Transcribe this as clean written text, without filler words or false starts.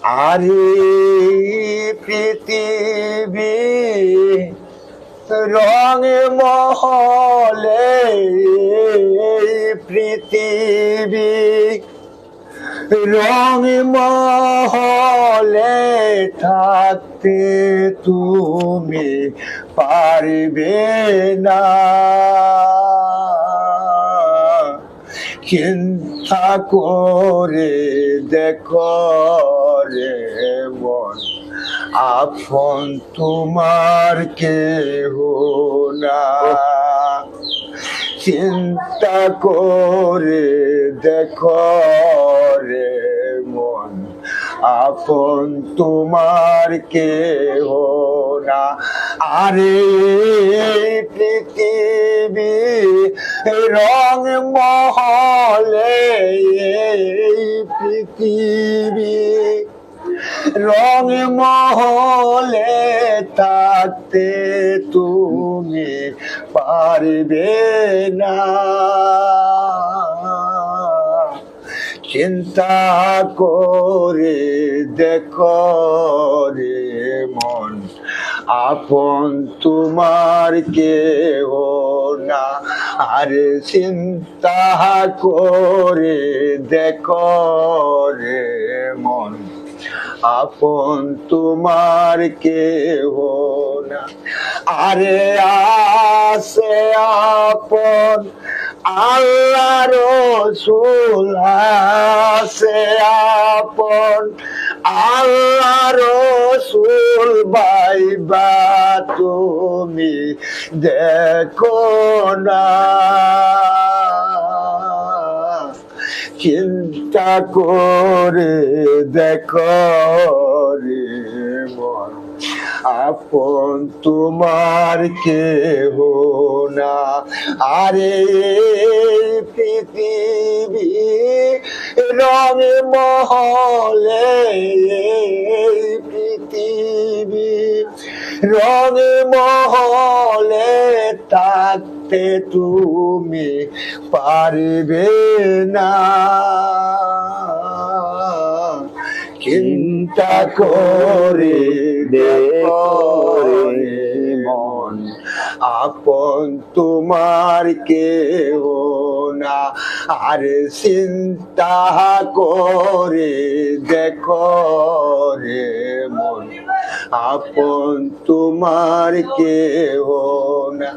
আরে পৃথিবী রঙে মহলে, পৃথিবী রঙ মহলে থাকতে তুমি পারবে না। চিন্তা করে দেখো রে মন, আপন তোমার কেহ না। চিন্তা করে দেখো রে মন, আপন তোমার কেহ না। আরে পৃথিবী রং মহলে, পৃথিবী রং মহলে থাকতে তুমি পারবে না। চিন্তা করে দেখো রে মন, আপন তোমার কেহ না। আরে চিন্তা করে দেখো রে মন, আপন তোমার কেহ না। আরে আছে আপন আল্লাহ রসুল, আছে আপন আল্লাহ রসুল, ভাইবা তুমি দেখো না। চিন্তা করে দেখো রে মন, আপন তোমার কেহ না। আরে পৃথিবী রঙ মহলে, পৃথিবী রঙ মহলে থাকতে তুমি পারবে না। চিন্তা করে দেখো রে মন, আপন তোমার কেহ না। আর চিন্তা করে দেখো রে মন, আপন তোমার কেহ না।